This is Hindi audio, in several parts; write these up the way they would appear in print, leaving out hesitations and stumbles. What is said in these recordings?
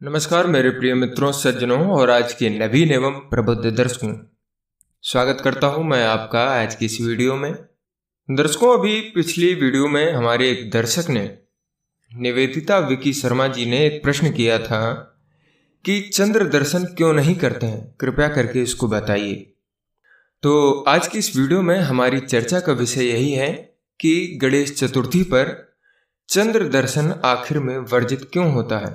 नमस्कार मेरे प्रिय मित्रों, सज्जनों और आज के नवीन एवं प्रबुद्ध दर्शकों, स्वागत करता हूं मैं आपका आज की इस वीडियो में। दर्शकों, अभी पिछली वीडियो में हमारे एक दर्शक ने निवेदिता विकी शर्मा जी ने एक प्रश्न किया था कि चंद्र दर्शन क्यों नहीं करते हैं, कृपया करके इसको बताइए। तो आज की इस वीडियो में हमारी चर्चा का विषय यही है कि गणेश चतुर्थी पर चंद्र दर्शन आखिर में वर्जित क्यों होता है,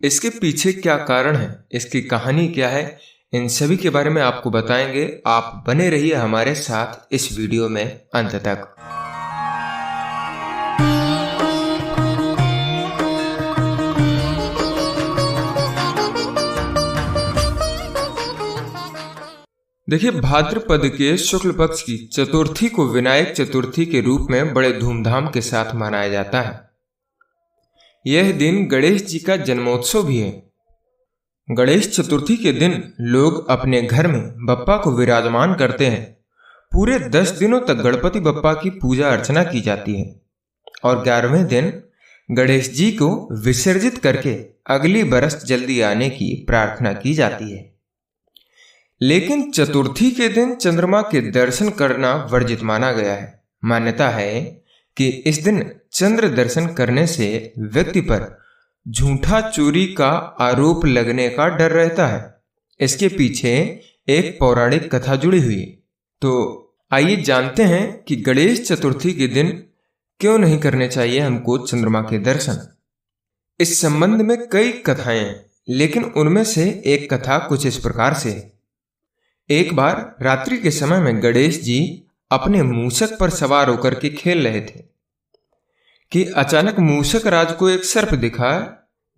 इसके पीछे क्या कारण है, इसकी कहानी क्या है, इन सभी के बारे में आपको बताएंगे। आप बने रहिए हमारे साथ इस वीडियो में अंत तक। देखिए, भाद्रपद के शुक्ल पक्ष की चतुर्थी को विनायक चतुर्थी के रूप में बड़े धूमधाम के साथ मनाया जाता है। यह दिन गणेश जी का जन्मोत्सव भी है। गणेश चतुर्थी के दिन लोग अपने घर में बप्पा को विराजमान करते हैं। पूरे 10 दिनों तक गणपति बप्पा की पूजा अर्चना की जाती है और 11वें दिन गणेश जी को विसर्जित करके अगली बरस जल्दी आने की प्रार्थना की जाती है। लेकिन चतुर्थी के दिन चंद्रमा के दर्शन करना वर्जित माना गया है। मान्यता है कि इस दिन चंद्र दर्शन करने से व्यक्ति पर झूठा चोरी का आरोप लगने का डर रहता है। इसके पीछे एक पौराणिक कथा जुड़ी हुई है। तो आइए जानते हैं कि गणेश चतुर्थी के दिन क्यों नहीं करने चाहिए हमको चंद्रमा के दर्शन। इस संबंध में कई कथाएं हैं, लेकिन उनमें से एक कथा कुछ इस प्रकार से है। एक बार रात्रि के समय में गणेश जी अपने मूषक पर सवार होकर के खेल रहे थे कि अचानक मूषक राज को एक सर्प दिखा,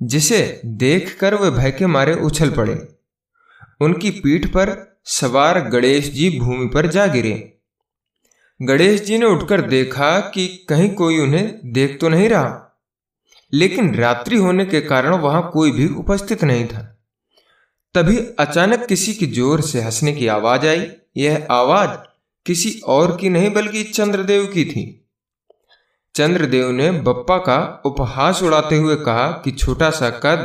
जिसे देखकर वे भय के मारे उछल पड़े। उनकी पीठ पर सवार गणेश जी भूमि पर जा गिरे। गणेश जी ने उठकर देखा कि कहीं कोई उन्हें देख तो नहीं रहा, लेकिन रात्रि होने के कारण वहां कोई भी उपस्थित नहीं था। तभी अचानक किसी की जोर से हंसने की आवाज आई। यह आवाज किसी और की नहीं बल्कि चंद्रदेव की थी। चंद्रदेव ने बप्पा का उपहास उड़ाते हुए कहा कि छोटा सा कद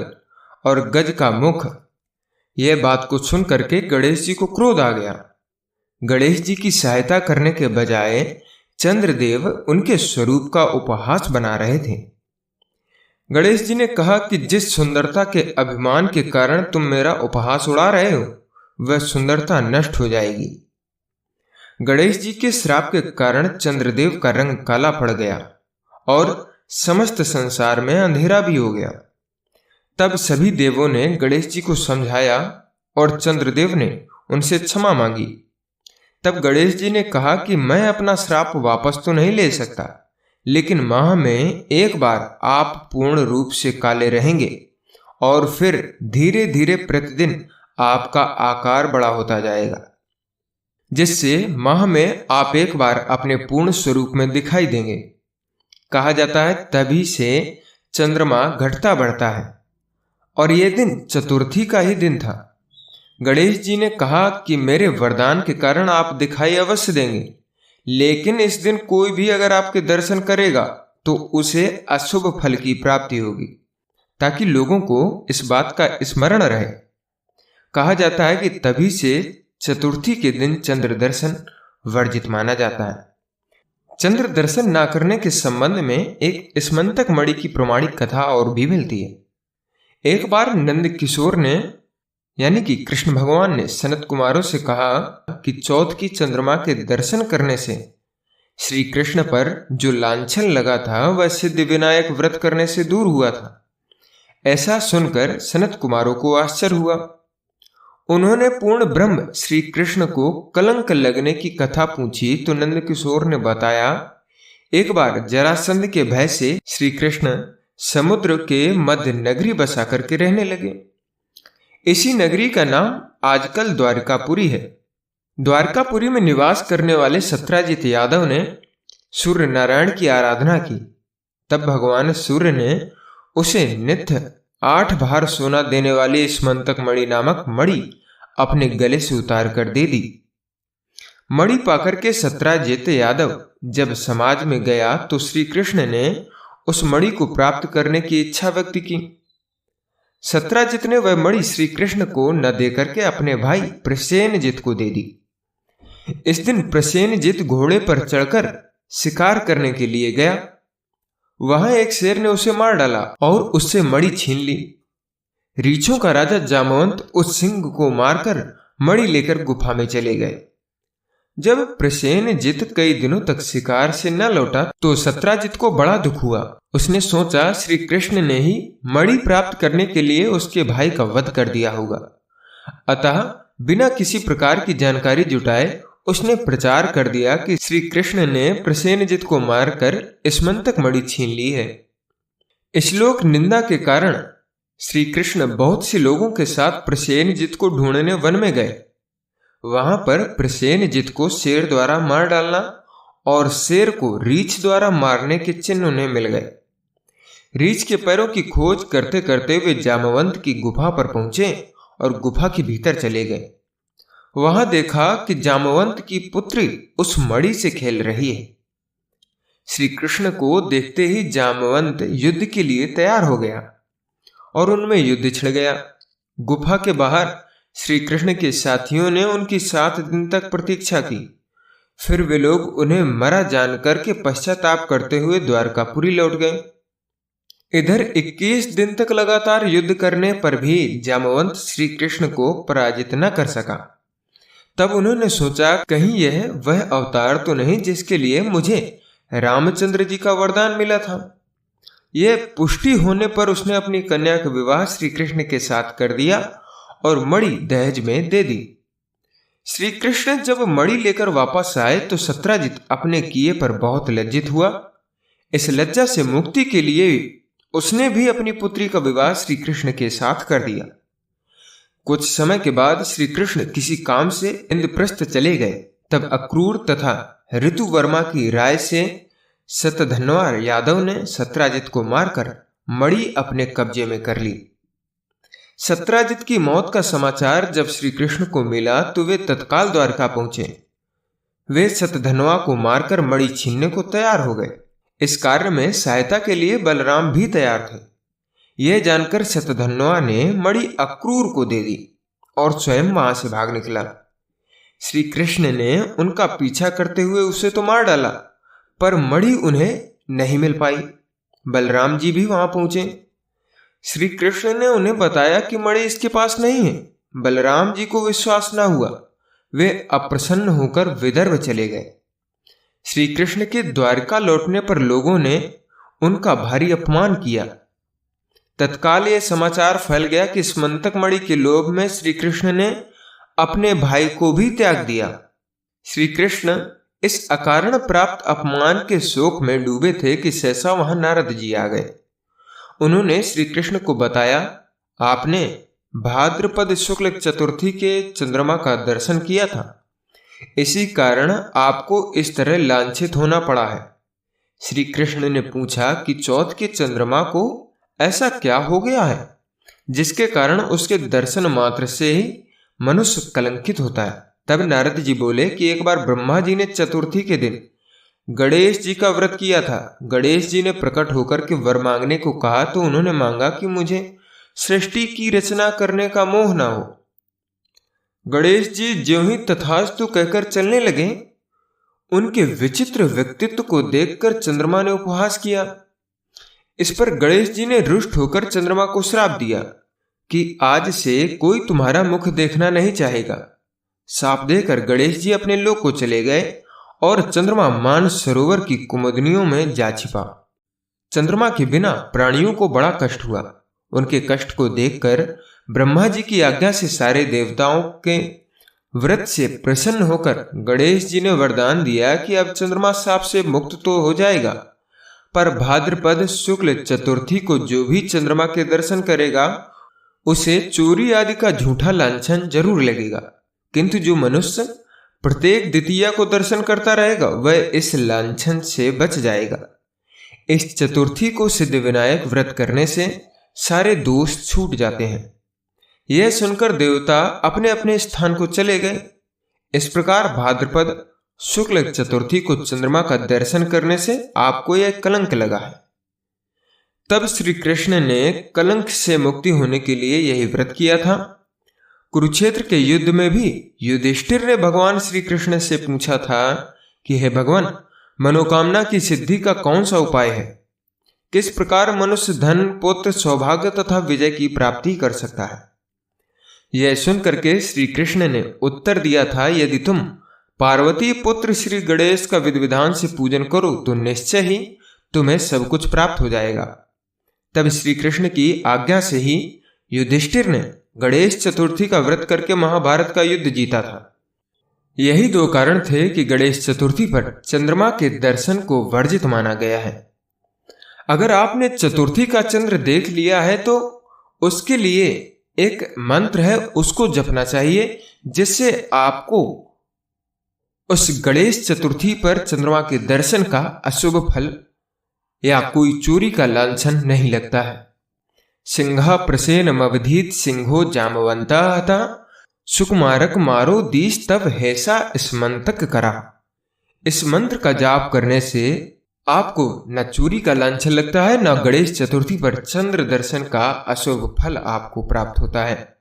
और गज का मुख। यह बात को सुन करके गणेश जी को क्रोध आ गया। गणेश जी की सहायता करने के बजाय चंद्रदेव उनके स्वरूप का उपहास बना रहे थे। गणेश जी ने कहा कि जिस सुंदरता के अभिमान के कारण तुम मेरा उपहास उड़ा रहे हो, वह सुंदरता नष्ट हो जाएगी। गणेश जी के श्राप के कारण चंद्रदेव का रंग काला पड़ गया और समस्त संसार में अंधेरा भी हो गया। तब सभी देवों ने गणेश जी को समझाया और चंद्रदेव ने उनसे क्षमा मांगी। तब गणेश जी ने कहा कि मैं अपना श्राप वापस तो नहीं ले सकता, लेकिन माह में एक बार आप पूर्ण रूप से काले रहेंगे और फिर धीरे धीरे प्रतिदिन आपका आकार बड़ा होता जाएगा, जिससे माह में आप एक बार अपने पूर्ण स्वरूप में दिखाई देंगे। कहा जाता है तभी से चंद्रमा घटता बढ़ता है और यह दिन चतुर्थी का ही दिन था। गणेश जी ने कहा कि मेरे वरदान के कारण आप दिखाई अवश्य देंगे, लेकिन इस दिन कोई भी अगर आपके दर्शन करेगा तो उसे अशुभ फल की प्राप्ति होगी, ताकि लोगों को इस बात का स्मरण रहे। कहा जाता है कि तभी से चतुर्थी के दिन चंद्र दर्शन वर्जित माना जाता है। चंद्र दर्शन न करने के संबंध में एक स्मंतक मणि की प्रमाणिक कथा और भी मिलती है। एक बार नंद किशोर ने यानी कि कृष्ण भगवान ने सनत कुमारों से कहा कि चौथ की चंद्रमा के दर्शन करने से श्री कृष्ण पर जो लांछन लगा था वह सिद्धि विनायक व्रत करने से दूर हुआ था। ऐसा सुनकर सनत कुमारों को आश्चर्य हुआ। उन्होंने पूर्ण ब्रह्म श्री कृष्ण को कलंक लगने की कथा पूछी तो नंद किशोर ने बताया, एक बार जरासंध के भय से श्री कृष्ण समुद्र के मध्य नगरी बसा करके रहने लगे। इसी नगरी का नाम आजकल द्वारकापुरी है। द्वारकापुरी में निवास करने वाले सत्राजित यादव ने सूर्य नारायण की आराधना की। तब भगवान सूर्य ने उसे नित्य 8 भार सोना देने वाली स्मंतक मणि नामक मणि अपने गले से उतार कर दे दी। मणि पाकर के सत्राजित यादव जब समाज में गया तो श्री कृष्ण ने उस मणि को प्राप्त करने की इच्छा व्यक्त की। सत्राजित ने वह मणि श्री कृष्ण को न देकर के अपने भाई प्रसेनजित को दे दी। इस दिन प्रसेनजित घोड़े पर चढ़कर शिकार करने के लिए गया। वहां एक शेर ने उसे मार डाला और उससे मणि छीन ली। रीछों का राजा जामवंत उस सिंह को मारकर मणि लेकर गुफा में चले गए। जब प्रसेनजित कई दिनों तक शिकार से न लौटा तो सत्राजित को बड़ा दुख हुआ। उसने सोचा श्री कृष्ण ने ही मणि प्राप्त करने के लिए उसके भाई का वध कर दिया होगा। अतः बिना किसी प्रकार की जानकारी जुटाए उसने प्रचार कर दिया कि श्री कृष्ण ने प्रसेनजित को मारकर स्मंतक मणि छीन ली है। श्लोक निंदा के कारण श्री कृष्ण बहुत से लोगों के साथ प्रसेनजित को ढूंढने वन में गए। वहां पर प्रसेनजित को शेर द्वारा मार डालना और शेर को रीछ द्वारा मारने के चिन्ह उन्हें मिल गए। रीछ के पैरों की खोज करते करते वे जामवंत की गुफा पर पहुंचे और गुफा के भीतर चले गए। वहां देखा कि जामवंत की पुत्री उस मणि से खेल रही है। श्री कृष्ण को देखते ही जामवंत युद्ध के लिए तैयार हो गया और उनमें युद्ध छिड़ गया। गुफा के बाहर श्री कृष्ण के साथियों ने उनकी 7 दिन तक प्रतीक्षा की। फिर वे लोग उन्हें मरा जानकर के पश्चाताप करते हुए द्वारकापुरी लौट गए। इधर 21 दिन तक लगातार युद्ध करने पर भी जामवंत श्री कृष्ण को पराजित न कर सका। तब उन्होंने सोचा कहीं यह वह अवतार तो नहीं जिसके लिए मुझे रामचंद्र जी का वरदान मिला था। यह पुष्टि होने पर उसने अपनी कन्या का विवाह श्री कृष्ण के साथ कर दिया और मणि दहेज में दे दी। श्री कृष्ण जब मणि लेकर वापस आए तो सत्राजित अपने किए पर बहुत लज्जित हुआ। इस लज्जा से मुक्ति के लिए उसने भी अपनी पुत्री का विवाह श्री कृष्ण के साथ कर दिया। कुछ समय के बाद श्री कृष्ण किसी काम से इंद्रप्रस्थ चले गए। तब अक्रूर तथा ऋतुवर्मा की राय से शतधन्वा यादव ने सत्राजित को मारकर मणि अपने कब्जे में कर ली। सत्राजित की मौत का समाचार जब श्री कृष्ण को मिला तो वे तत्काल द्वारका पहुंचे। वे शतधन्वा को मारकर मणि छीनने को तैयार हो गए। इस कार्य में सहायता के लिए बलराम भी तैयार थे। यह जानकर शतधन्वा ने मणि अक्रूर को दे दी और स्वयं वहां से भाग निकला। श्री कृष्ण ने उनका पीछा करते हुए उसे तो मार डाला, पर मणि उन्हें नहीं मिल पाई। बलराम जी भी वहां पहुंचे। श्री कृष्ण ने उन्हें बताया कि मणि इसके पास नहीं है। बलराम जी को विश्वास न हुआ। वे अप्रसन्न होकर विदर्भ चले गए। श्री कृष्ण के द्वारका लौटने पर लोगों ने उनका भारी अपमान किया। तत्काल यह समाचार फैल गया कि स्मंतक मणि के लोभ में श्री कृष्ण ने अपने भाई को भी त्याग दिया। श्री कृष्ण इस अकारण प्राप्त अपमान के शोक में डूबे थे कि सहसा वहां नारद जी आ गए। उन्होंने श्री कृष्ण को बताया, आपने भाद्रपद शुक्ल चतुर्थी के चंद्रमा का दर्शन किया था, इसी कारण आपको इस तरह लांछित होना पड़ा है। श्री कृष्ण ने पूछा कि चौथ के चंद्रमा को ऐसा क्या हो गया है जिसके कारण उसके दर्शन मात्र से ही मनुष्य कलंकित होता है। तब नारद जी बोले कि एक बार ब्रह्मा जी ने चतुर्थी के दिन गणेश जी का व्रत किया था। गणेश जी ने प्रकट होकर के वर मांगने को कहा तो उन्होंने मांगा कि मुझे सृष्टि की रचना करने का मोह ना हो। गणेश जी ज्यों ही तथास्तु कहकर चलने लगे, उनके विचित्र व्यक्तित्व को देखकर चंद्रमा ने उपहास किया। इस पर गणेश जी ने रुष्ट होकर चंद्रमा को श्राप दिया कि आज से कोई तुम्हारा मुख देखना नहीं चाहेगा। शाप देकर गणेश जी अपने लोक को चले गए और चंद्रमा मानस सरोवर की कुमुदनियों में जा छिपा। चंद्रमा के बिना प्राणियों को बड़ा कष्ट हुआ। उनके कष्ट को देखकर ब्रह्मा जी की आज्ञा से सारे देवताओं के व्रत से प्रसन्न होकर गणेश जी ने वरदान दिया कि अब चंद्रमा शाप से मुक्त तो हो जाएगा, पर भाद्रपद शुक्ल चतुर्थी को जो भी चंद्रमा के दर्शन करेगा उसे चोरी आदि का झूठा लांछन जरूर लगेगा, किंतु जो मनुष्य प्रत्येक द्वितीया को दर्शन करता रहेगा वह इस लांछन से बच जाएगा। इस चतुर्थी को सिद्ध विनायक व्रत करने से सारे दोष छूट जाते हैं। यह सुनकर देवता अपने अपने स्थान को चले गए। इस प्रकार भाद्रपद शुक्ल चतुर्थी को चंद्रमा का दर्शन करने से आपको यह कलंक लगा है। तब श्री कृष्ण ने कलंक से मुक्ति होने के लिए यही व्रत किया था। कुरुक्षेत्र के युद्ध में भी युधिष्ठिर ने भगवान श्री कृष्ण से पूछा था कि हे भगवान, मनोकामना की सिद्धि का कौन सा उपाय है? किस प्रकार मनुष्य धन, पुत्र, सौभाग्य तथा विजय की प्राप्ति कर सकता है? यह सुनकर के श्री कृष्ण ने उत्तर दिया था, यदि तुम पार्वती पुत्र श्री गणेश का विधि विधान से पूजन करो तो निश्चय ही तुम्हें सब कुछ प्राप्त हो जाएगा। तब श्री कृष्ण की आज्ञा से ही युधिष्ठिर ने गणेश चतुर्थी का व्रत करके महाभारत का युद्ध जीता था। यही दो कारण थे कि गणेश चतुर्थी पर चंद्रमा के दर्शन को वर्जित माना गया है। अगर आपने चतुर्थी का चंद्र देख लिया है तो उसके लिए एक मंत्र है, उसको जपना चाहिए, जिससे आपको उस गणेश चतुर्थी पर चंद्रमा के दर्शन का अशुभ फल या कोई चोरी का लांछन नहीं लगता है। सिंहा प्रसेन मवधीत सिंहो जामवंता हता, सुकुमारक मारो दीश तब हैसा स्मंतक करा। इस मंत्र का जाप करने से आपको न चोरी का लांछन लगता है, न गणेश चतुर्थी पर चंद्र दर्शन का अशुभ फल आपको प्राप्त होता है।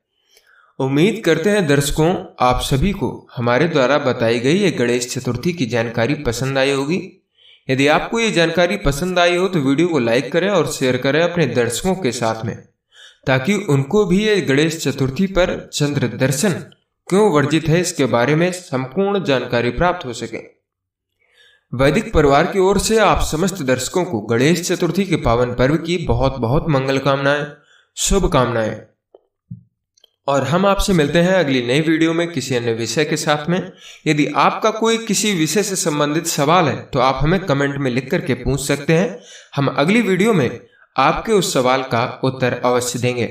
उम्मीद करते हैं दर्शकों, आप सभी को हमारे द्वारा बताई गई ये गणेश चतुर्थी की जानकारी पसंद आई होगी। यदि आपको ये जानकारी पसंद आई हो तो वीडियो को लाइक करें और शेयर करें अपने दर्शकों के साथ में, ताकि उनको भी ये गणेश चतुर्थी पर चंद्र दर्शन क्यों वर्जित है इसके बारे में संपूर्ण जानकारी प्राप्त हो सके। वैदिक परिवार की ओर से आप समस्त दर्शकों को गणेश चतुर्थी के पावन पर्व की बहुत बहुत मंगल कामनाएं, शुभकामनाएं। और हम आपसे मिलते हैं अगली नई वीडियो में किसी अन्य विषय के साथ में। यदि आपका कोई किसी विषय से संबंधित सवाल है तो आप हमें कमेंट में लिख करके पूछ सकते हैं। हम अगली वीडियो में आपके उस सवाल का उत्तर अवश्य देंगे।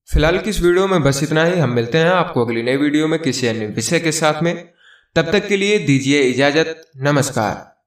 फिलहाल की इस वीडियो में बस इतना ही। हम मिलते हैं आपको अगली नई वीडियो में किसी अन्य विषय के साथ में। तब तक के लिए दीजिए इजाजत। नमस्कार।